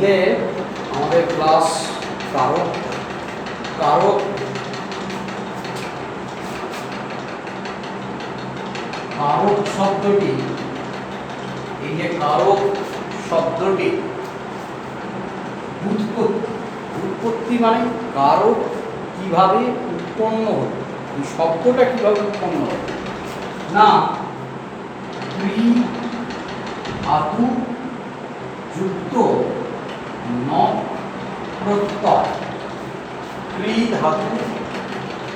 আজকে আমাদের ক্লাস কারক কারক কারক শব্দটি, এই যে কারক শব্দটি উৎপত্তি মানে কারক কিভাবে উৎপন্ন হতো, এই শব্দটা কিভাবে উৎপন্ন হতো না, ক্রি ধাতু যুক্ত ন প্রত্যয়। ক্রি ধাতু,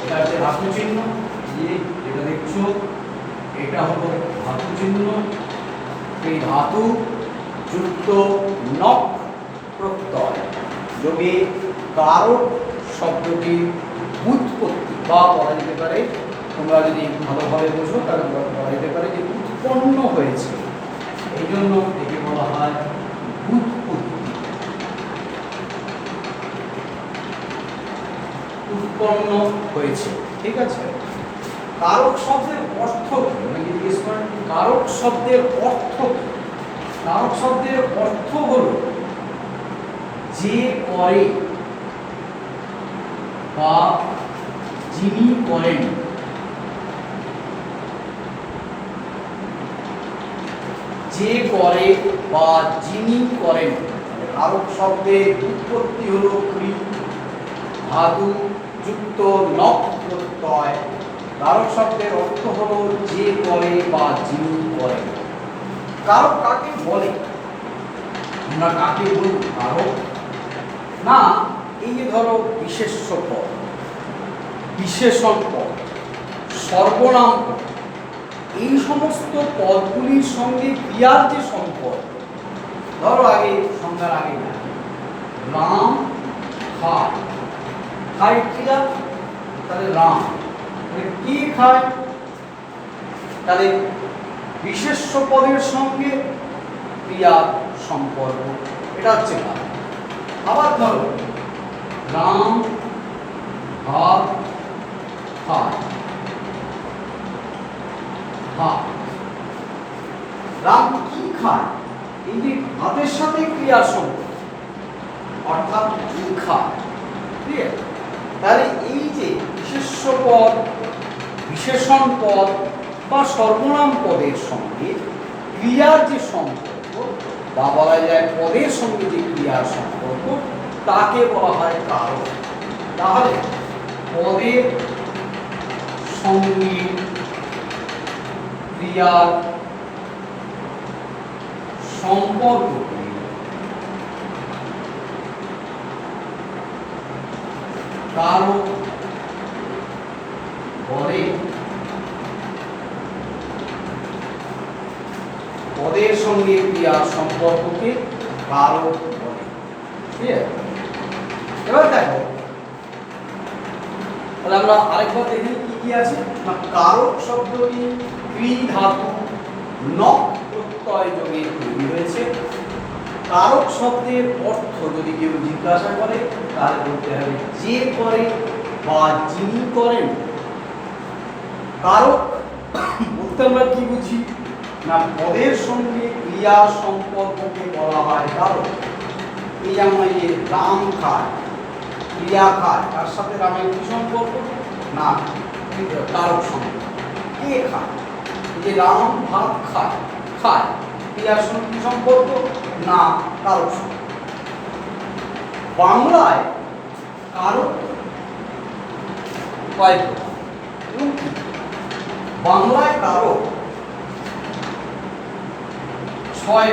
এটা হচ্ছে ধাতু চিহ্ন, যে এটা দেখছো এটা হলো ধাতু চিহ্ন, এই ধাতু যুক্ত নক প্রত্যয় যোগে কারক শব্দটির উৎপত্তি, বা বলা যেতে পারে, তোমরা যদি ভালোভাবে বোঝো তাহলে বলা যেতে পারে যে উৎপন্ন হয়েছে, এই জন্য একে বলা হয় উৎপত্তি। উৎপন্ন হয়েছে, ঠিক আছে। কারক শব্দের অর্থ কি, অনেকে জিজ্ঞেস করেন কারক শব্দের অর্থ কি। কারক শব্দের অর্থ হলো যে করে বা যিনি করেন, যে করে বা যিনি করেন। কারক শব্দের উৎপত্তি হলো ক্রি ধাতু যুক্ত নক প্রত্যয়। কারক শব্দের অর্থ হলো যে করে বা যিনি করেন। কারক কাকে বলে, আমরা কাকে বলব কারক না, এই যে ধরো বিশেষ্য পদ, বিশেষণ পদ, সর্বনাম পদ, এই সমস্ত পদগুলির সঙ্গে ক্রিয়ার যে সম্পর্ক, ধরো আগে সংজ্ঞার আগে রাম খায়, খায় ক্রিয়া, তাহলে রাম কি খায়, তাহলে বিশেষ্য পদের সঙ্গে ক্রিয়ার সম্পর্ক, এটা হচ্ছে কারক। আবার ধরো রাম ভাত খায়, ভাত, রাম কি খায়, এই যে ভাতের সাথে ক্রিয়ার সম্পর্ক, অর্থাৎ কি খায়, ঠিক আছে। তাহলে এই যে বিশেষ্য পদ, বিশেষণ পদ বা সর্বনাম পদের সঙ্গে ক্রিয়ার যে সম্পর্ক, বা বলা যায় পদের সঙ্গে যে ক্রিয়ার সম্পর্ক, তাকে বলা হয় কারক। তাহলে পদের সঙ্গে ক্রিয়ার সম্পর্ককে কারক বলে। পদের সঙ্গে ক্রিয়ার সম্পর্ককে কারক বলে, ঠিক আছে। এবার দেখো, তাহলে আমরা আরেকবার দেখি কি কি আছে না, কারক শব্দটি ক্রি ধাতু নক প্রত্যয় যোগে তৈরি হয়েছে। কারক শব্দের অর্থ যদি কেউ জিজ্ঞাসা করে তাহলে বলতে হবে যে করে বা যিনি করেন। কারক বলতে আমরা কি বুঝি না, পদের সঙ্গে ক্রিয়ার সম্পর্ককে বলা হয় কারক। এই যেমন এই যে রাম খায়, ক্রিয়া খায়, তার সাথে রামের কি সম্পর্ক না, কারক সম্পর্ক। কে খায়, এই যে রাম ভাত খায়, খায়, ক্রিয়ার সঙ্গে কি সম্পর্ক না, কারক সম্পর্ক। বাংলায় কারক কয় প্রকার, বাংলায় কারক 6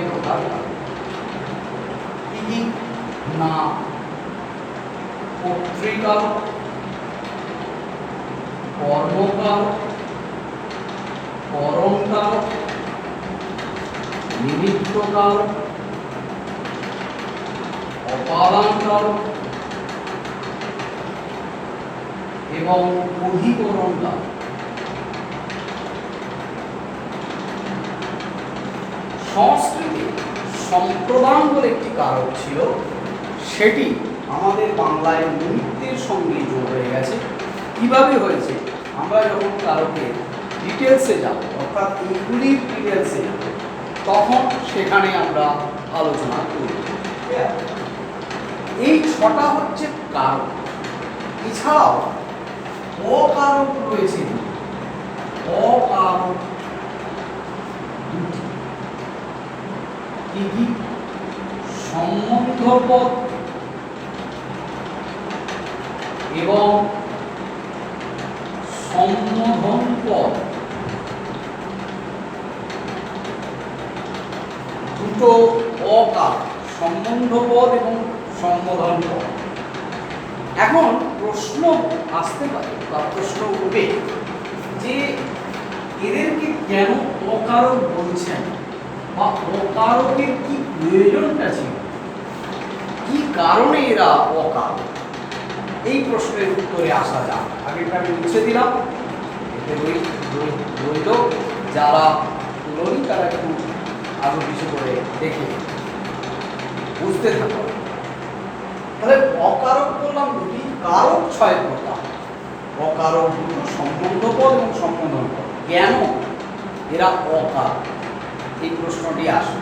প্রকার। কি কি না, কর্তৃকারক, কর্মকারক, করণকারক, নিমিত্তকারক, অপাদানকারক এবং অধিকরণকারক। সংস্কৃতে সম্প্রদান বলে একটি কারক ছিল, সেটি আমাদের বাংলায় নিমিত্তের সঙ্গে যোগ হয়ে গেছে। কিভাবে হয়েছে, আমরা যখন কারকের ডিটেলসে যাব, অর্থাৎ এইগুলির ডিটেলসে যাব, তখন সেখানে আমরা আলোচনা করি। এই ছটা হচ্ছে কারক। এছাড়াও অকারক রয়েছে, অকারক দুটি। কি কি? সম্বন্ধপদ এবং সম্বোধন পদ, দুটো অকারক, সম্বন্ধ পদ এবং সম্বোধন পদ। এখন প্রশ্ন আসতে পারে বা প্রশ্ন উঠবে যে এদেরকে কেন অকারক বলছেন বা অকারকের কি প্রয়োজনটা ছিল, কি কারণে এরা অকারক? এই প্রশ্নের উত্তরে আসা যাক। আগেটা আমি মুছে দিলাম, এতে রইল যারা তুলনি তারা একটু আরো কিছু করে দেখে বুঝতে থাকো। তাহলে অকারক বললাম দুটি, কারক 6 প্রকার। অকারক দুটো, সম্বন্ধপদ এবং সম্বোধন পদ। কেন এরা অকারক? এই প্রশ্নটি আসে।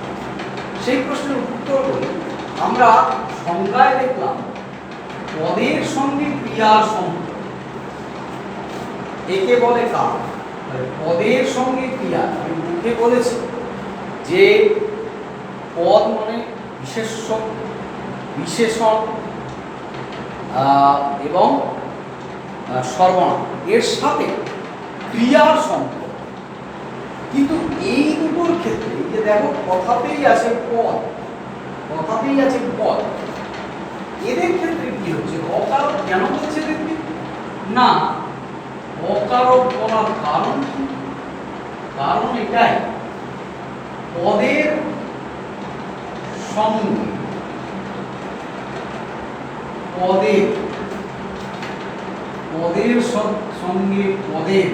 সেই প্রশ্নের উত্তর বলি, আমরা সংজ্ঞায় দেখলাম পদের সঙ্গে ক্রিয়ার সম্পর্ক, একে বলে কারক। পদের সঙ্গে ক্রিয়া, আমি মুখে বলেছি যে পদ মানে বিশেষ্য, বিশেষণ এবং সর্বনাম, এর সাথে ক্রিয়ার সম্পর্ক। কিন্তু এই দুটোর ক্ষেত্রে যে দেখো কথাতেই আছে পদ, কথাতেই আছে পদ, এদের ক্ষেত্রে কি হচ্ছে? অকারক কেন বলছে দেখবি না? অকারক বলার কারণ কি? কারণ এটাই, পদের সঙ্গে পদের সঙ্গে পদের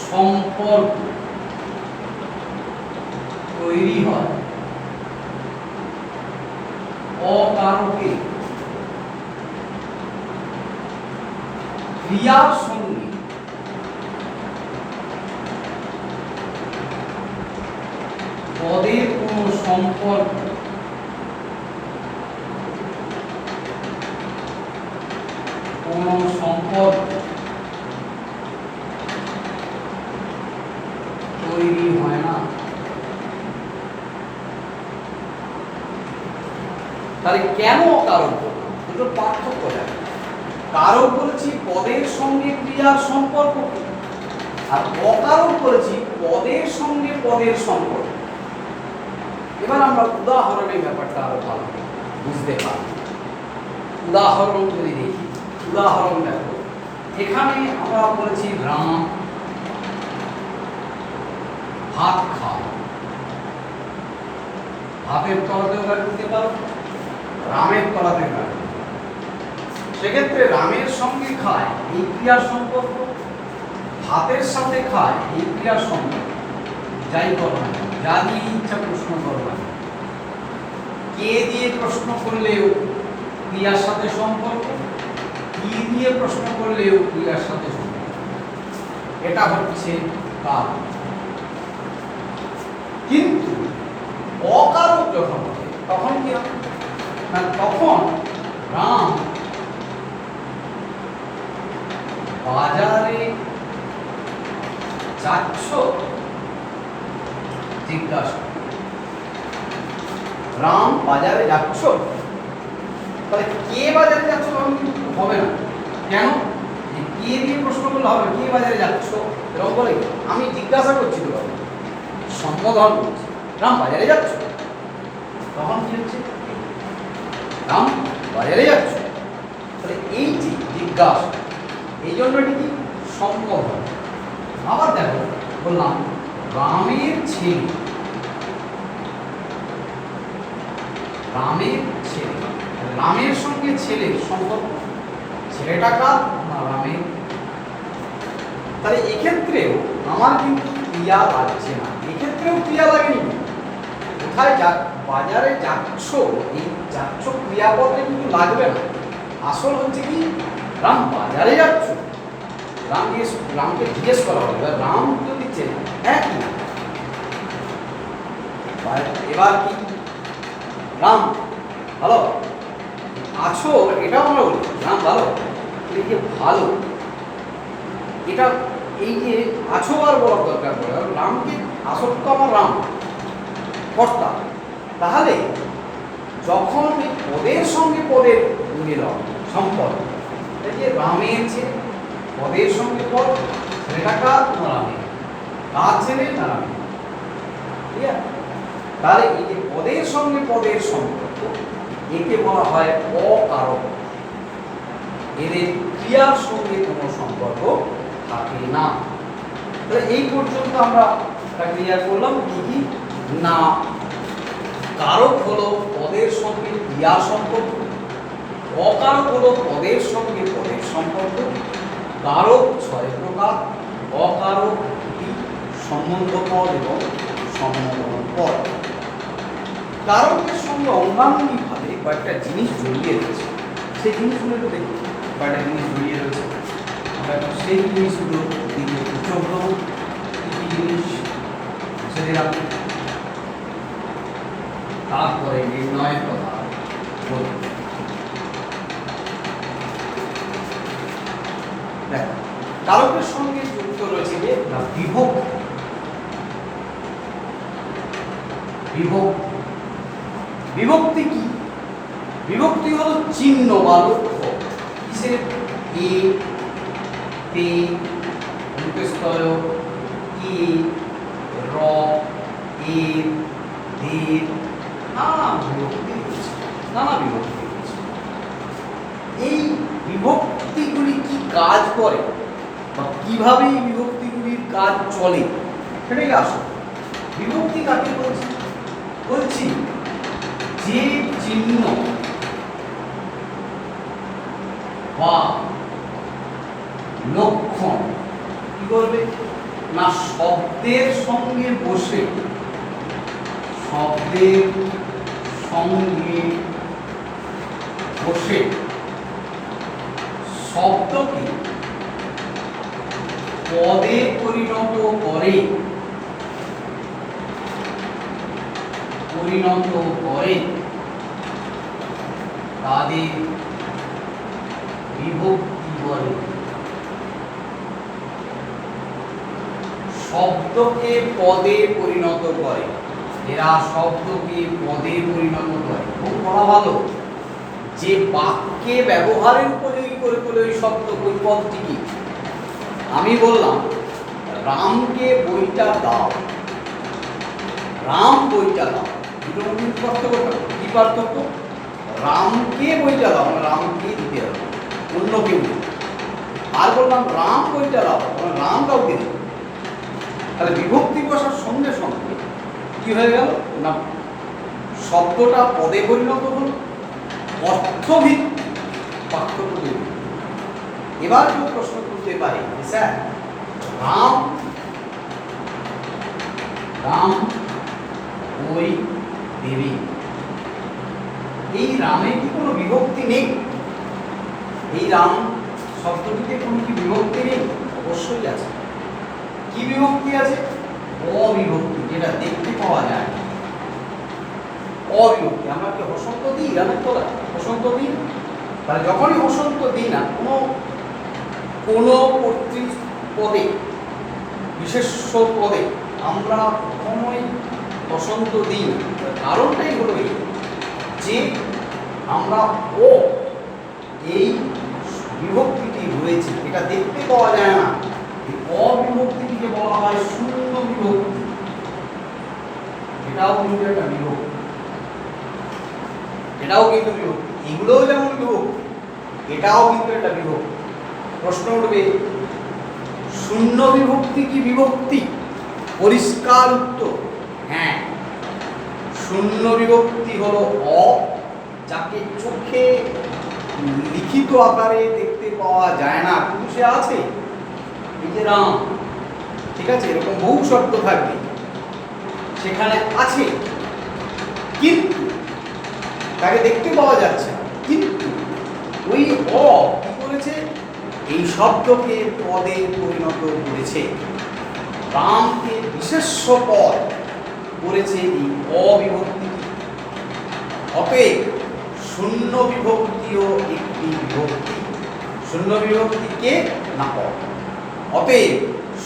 সম্পর্ক তৈরি হয় অকারকে ক্রিয়ার সঙ্গে পদের কোনো সম্পর্ক তৈরি হয় না। তাহলে কেন অকারক? দুটো পার্থক্য দেখো। কারক বলেছি পদের সঙ্গে ক্রিয়ার সম্পর্ক, আর অকারক বলেছি পদের সঙ্গে পদের সম্পর্ক। এবার আমরা উদাহরণের ব্যাপারটা আরো ভালো বুঝতে পারি। উদাহরণ যদি দেখি, উদাহরণ দেখো, এখানে আমরা বলেছি রাম ভাত খায়। ভাতের তলাতেও গাড়ি দিতে পারো, রামের তলাতে গাড়ি। সেক্ষেত্রে রামের সঙ্গে খায় এই ক্রিয়ার সম্পর্ক, ভাতের সাথে খায় এই ক্রিয়ার সম্পর্ক। যাই করো না, যা দিয়ে ইচ্ছা প্রশ্ন করো না, কে দিয়ে প্রশ্ন করলেও ক্রিয়ার সাথে সম্পর্ক, কি দিয়ে প্রশ্ন করলেও ক্রিয়ার সাথে সম্পর্ক। এটা হচ্ছে কারক। কিন্তু অকারক যখন হবে তখন কি হবে না? তখন রাম বাজারে যাচ্ছ, জিজ্ঞাসা। রাম বাজারে যাচ্ছ, তাহলে কে বাজারে যাচ্ছ তখন কিন্তু হবে না। কেন? কে দিয়ে প্রশ্ন করলে হবে, কে বাজারে যাচ্ছ এরকম বলে আমি জিজ্ঞাসা করছি, তো সম্বোধন করছি, রাম বাজারে যাচ্ছ। তখন কি হচ্ছে? রাম বাজারে যাচ্ছ। তাহলে এই যে জিজ্ঞাসা, এই জন্য এটি কি? সম্বোধন। আবার দেখো, বললাম রামের ছেলে, রামের ছেলে, রামের সঙ্গে ছেলের সম্পর্ক, ছেলেটা কার না রামের। তাহলে এক্ষেত্রেও আমার কিন্তু ক্রিয়া লাগছে না, এক্ষেত্রেও ক্রিয়া লাগেনি। কোথায় বাজারে যাচ্ছ, এই যাচ্ছ ক্রিয়াপদে কিন্তু লাগবে না। আসল হচ্ছে কি? রাম বাজারে যাচ্ছ, রামকে জিজ্ঞেস করা হবে, রাম তো দিচ্ছে হ্যাঁ কি, আর এবার কি রাম ভালো আছো, এটাও আমরা বলি রাম ভালো। এই যে ভালো, এটা এই যে আছো আর বলার দরকার পড়ে, কারণ রামকে আসল তো আমার রাম কর্তা। তাহলে যখন এই পদের সঙ্গে পদের মিলন সম্পর্ক, এই যে রামের যে পদের সঙ্গে পদ, সেটা কার না রামের, কার ছেলে না রামের, ঠিক আছে? তাহলে এই যে পদের সঙ্গে পদের সম্পর্ক, একে বলা হয় অকারক। এদের ক্রিয়ার সঙ্গে কোনো সম্পর্ক থাকে না। তাহলে এই পর্যন্ত আমরা ক্লিয়ার করলাম কি কি না। কারক হলো পদের সঙ্গে ক্রিয়ার সম্পর্ক, অকারক হলো পদের সঙ্গে পদের সম্পর্ক, কারক 6 প্রকার, অকারক সম্বন্ধ পদ এবং সম্বোধন পদ। কারকের সঙ্গে অঙ্গাঙ্গিভাবে কয়েকটা জিনিস জড়িয়ে রয়েছে, সেই জিনিসগুলো একটু দেখি। কয়েকটা জিনিস জড়িয়ে রয়েছে, আমরা এখন সেই জিনিসগুলো দিকে চোখ দেবো। কী জিনিস সেদিন তারপরে নির্ণয়ের কথা বলব। দেখ, কারকের সঙ্গে যুক্ত রয়েছে যে বিভক্তি। বিভক্তি কি? বিভক্তি হলো চিহ্ন বা লক্ষ্য। কিসের? এ, তে, অন্তস্তয়, ই, র, এ, দে, নানা বিভক্তি রয়েছে, নানা বিভক্তি রয়েছে। এই বিভক্তিগুলি কি কাজ করে বা কিভাবে এই বিভক্তিগুলির কাজ চলে, সেটাই আসল। বিভক্তি কাকে বলছি? বলছি যে চিহ্ন বা লক্ষণ কি করবে না, শব্দের সঙ্গে বসে, শব্দের সঙ্গে বসে শব্দকে পদে পরিণত করে, তাদের বিভক্তি বলে। শব্দকে পদে পরিণত করে, এরা শব্দকে পদে পরিণত করে। খুব বলা ভালো যে বাক্যে ব্যবহারের উপযোগী করে তোলে ওই শব্দ, ওই পদটি কি। আমি বললাম রামকে বইটা দাও, রাম বইটা দাও, দুটোর মধ্যে পার্থক্য কি? পার্থক্য রামকে বইটা দাও, রামকে দিতে হবে, অন্য কেউ। আর বললাম রাম বইটা দাও, রাম কাউকে দেবে। তাহলে বিভক্তি বসার সঙ্গে সঙ্গে কি হয়ে গেল না, শব্দটা পদে পরিণত হল, অর্থভিত্তিক পার্থক্য তৈরি। এবার কেউ প্রশ্ন করতে পারে, স্যার রাম ওই দেবী, এই রামে কি কোনো বিভক্তি নেই? এই রাম শব্দটিতে কোনো কি বিভক্তি নেই? অবশ্যই আছে। কি বিভক্তি আছে? অবিভক্তি, যেটা দেখতে পাওয়া যায়। অবিভক্তি। আমরা কি বসন্ত দিই রামের তলায়? বসন্ত দিই। তাহলে যখনই বসন্ত দিই না, কোনো কর্তৃপদে, বিশেষ পদে আমরা কখনোই বসন্ত দিই না। কারণটাই হলো এই যে আমরা এই বিভক্তিটি রয়েছে, এটা দেখতে পাওয়া যায় না। এই অবিভক্তিটিকে বলা হয় শূন্য বিভক্তি। এটাও কিন্তু একটা বিভক্তি, এটাও কিন্তু বিভক্তি। এগুলোও যেমন বিভক্তি, এটাও কিন্তু একটা বিভক্তি। প্রশ্ন উঠবে, শূন্য বিভক্তি কি বিভক্তি? পরিষ্কার উত্তর হ্যাঁ। শূন্য বিভক্তি হলো যাকে চোখে লিখিত আকারে দেখতে পাওয়া যায় না, কিন্তু সে আছে। এই যে রাম, ঠিক আছে, এরকম বহু শব্দ থাকবে, সেখানে আছে, কিন্তু তাকে দেখতে পাওয়া যাচ্ছে না। কিন্তু ওই কি করেছে? এই শব্দকে পদে পরিণত করেছে। রামকে বিশেষ্য পদ করেছে এই অবিভক্তি। অতএব শূন্য বিভক্তিও একটি বিভক্তি। শূন্য বিভক্তি কে না অ। অতএব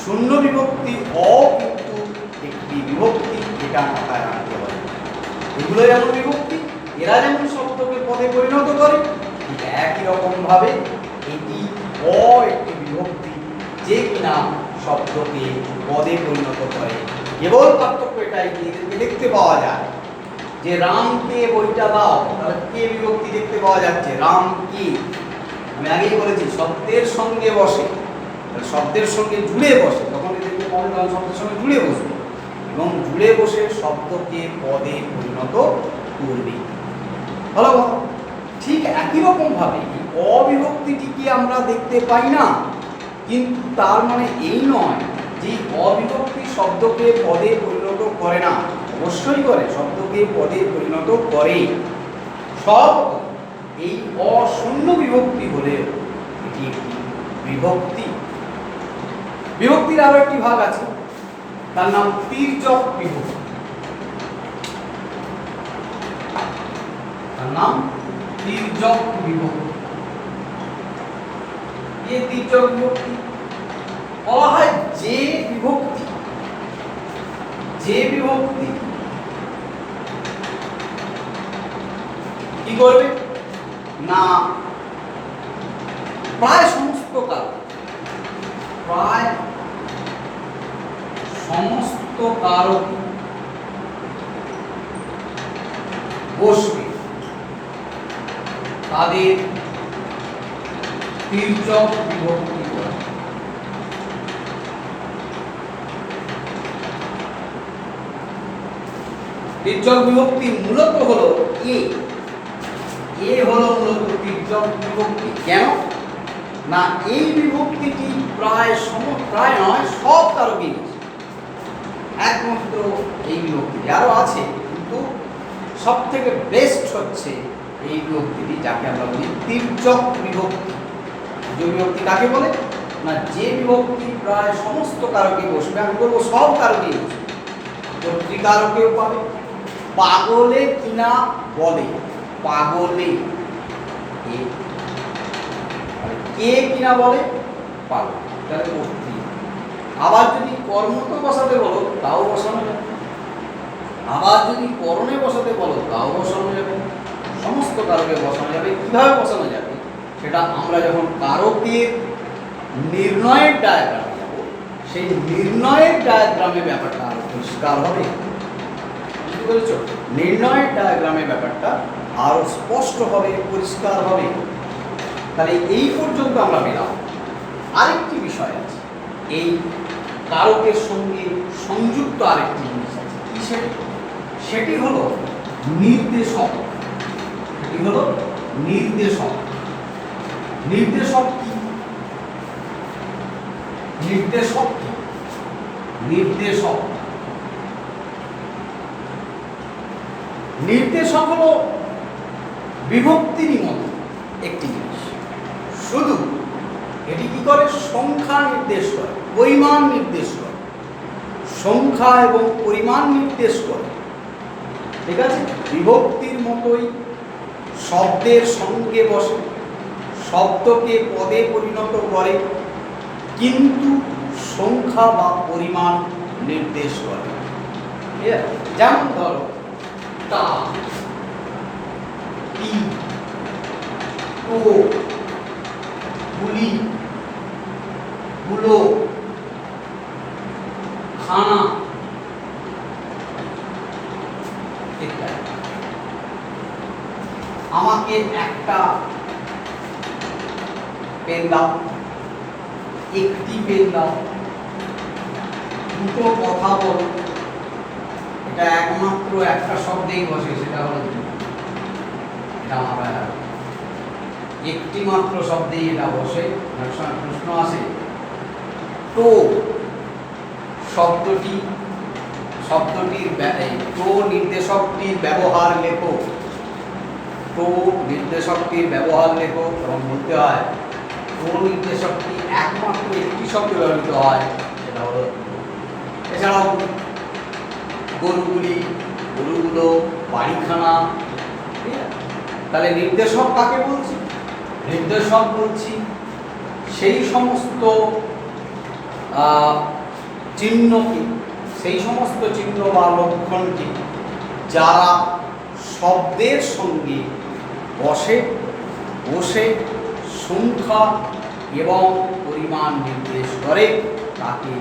শূন্য বিভক্তি অ কিন্তু একটি বিভক্তি, এটা মাথায় রাখতে হবে। এগুলো যেমন বিভক্তি, এরা যেমন শব্দকে পদে পরিণত করে, ঠিক একই রকম ভাবে এটি অ একটি বিভক্তি, যে কিনা শব্দকে পদে পরিণত করে। কেবল পার্থক্য এটাই, দেখতে পাওয়া যায় যে রামকে বইটা দাও, তাহলে কে বিভক্তি দেখতে পাওয়া যাচ্ছে, রাম কি। আমি আগেই বলেছি শব্দের সঙ্গে বসে, শব্দের সঙ্গে জুড়ে বসে, তখন দেখতে পাবে তখন শব্দের সঙ্গে জুড়ে বসবে এবং জুড়ে বসে শব্দকে পদে পরিণত করবে। ভালো কথা। ঠিক একই রকম ভাবে অবিভক্তিটিকে আমরা দেখতে পাই না, কিন্তু তার মানে এই নয় যে অবিভক্তি শব্দকে পদে পরিণত করে না। অবশ্যই করে, শব্দকে পদে পরিণত করে সব। এই অশূন্য বিভক্তি হলেও এটি একটি বিভক্তি। বিভক্তির আরো একটি ভাগ আছে, তার নাম তির্যক বিভক্তি। তার নাম তির্যক বিভক্তি। এই তির্যক বিভক্তি বলা হয় যে বিভক্তি, যে বিভক্তি কি করবে না প্রায় সমস্ত কারক, প্রায় সমস্ত কারক বসবে, তাদের তির্যক বিভক্তি করে। তির্যক বিভক্তি মূলত হলো এ হলো মূলত তির্যক বিভক্তি। কেন না এই বিভক্তিটি প্রায় নয় সব কারকেই একমাত্র এই বিভক্তিটি, আরো আছে কিন্তু সব থেকে বেস্ট হচ্ছে এই বিভক্তিটি, যাকে আমরা বলি তির্যক বিভক্তি। যে বিভক্তি কাকে বলে না যে বিভক্তি প্রায় সমস্ত কারকে বসবে, আমি বলবো সব কারকেই বসবে, কর্তৃকারকেও পাবে। পাগলে কিনা বলে, পাগলে কে কিনা বলে পাগল, তাহলে কর্তৃ। আবার যদি কর্মতে বসাতে বলো তাও বসানো যাবে, আবার যদি করণে বসাতে বলো তাও বসানো যাবে, সমস্ত কারকে বসানো যাবে। কিভাবে বসানো যাবে সেটা আমরা যখন কারকের নির্ণয়ের ডায়াগ্রামে যাব, সেই নির্ণয়ের ডায়াগ্রামে ব্যাপারটা আরো পরিষ্কার হবে। বুঝতে পেরেছ? নির্ণয়ের ডায়াগ্রামে ব্যাপারটা আরো স্পষ্ট হবে, পরিষ্কার হবে। তাহলে এই পর্যন্ত আমরা পেলাম। আরেকটি বিষয় আছে, এই কারকের সঙ্গে সংযুক্ত আরেকটি জিনিস আছে, কি সেটি হলো নির্দেশক। সেটি হলো নির্দেশক। নির্দেশক কি? নির্দেশক কি? নির্দেশক নির্দেশক হলো বিভক্তির মতো একটি জিনিস, শুধু এটি কি করে সংখ্যা নির্দেশ করে, পরিমাণ নির্দেশ করে, সংখ্যা এবং পরিমাণ নির্দেশ করে। ঠিক আছে? বিভক্তির মতোই শব্দের সঙ্গে বসে, শব্দকে পদে পরিণত করে, কিন্তু সংখ্যা বা পরিমাণ নির্দেশ করে। যেমন ধরো তা, টি, টো, গুলি, গুলো, খানা ইত্যাদি। আমাকে একটা পেন দাও, একটি পেন দাও, দুটো কথা বলো। এটা একমাত্র একটা শব্দেই বসে, সেটা হলো এটা আমরা একটি মাত্র শব্দেই এটা বসে। প্রশ্ন আসে তো শব্দটির তো নির্দেশকটির ব্যবহার লেখো, তো নির্দেশকটির ব্যবহার লেখো, এবং বলতে হয় তো নির্দেশকটি একমাত্র একটি শব্দ ব্যবহৃত হয়, সেটা হলো। এছাড়াও গরুগুলো, বাড়িখানা, ঠিক আছে? তাহলে নির্দেশক কাকে বলছি? নির্দেশক বলছি সেই সমস্ত চিহ্নকে, সেই সমস্ত চিহ্ন বা লক্ষণকে যারা শব্দের সঙ্গে বসে সংখ্যা এবং পরিমাণ নির্দেশ করে তাকে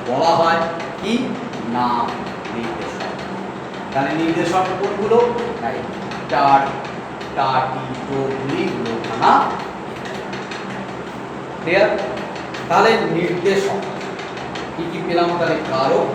বলা হয় কি না নির্দেশক। তাহলে নির্দেশক কোনগুলো? তাই টাটি টোগুলি লোখানা। ক্লিয়ার? তাহলে নির্দেশক কি কি পেলাম? তাহলে কারক,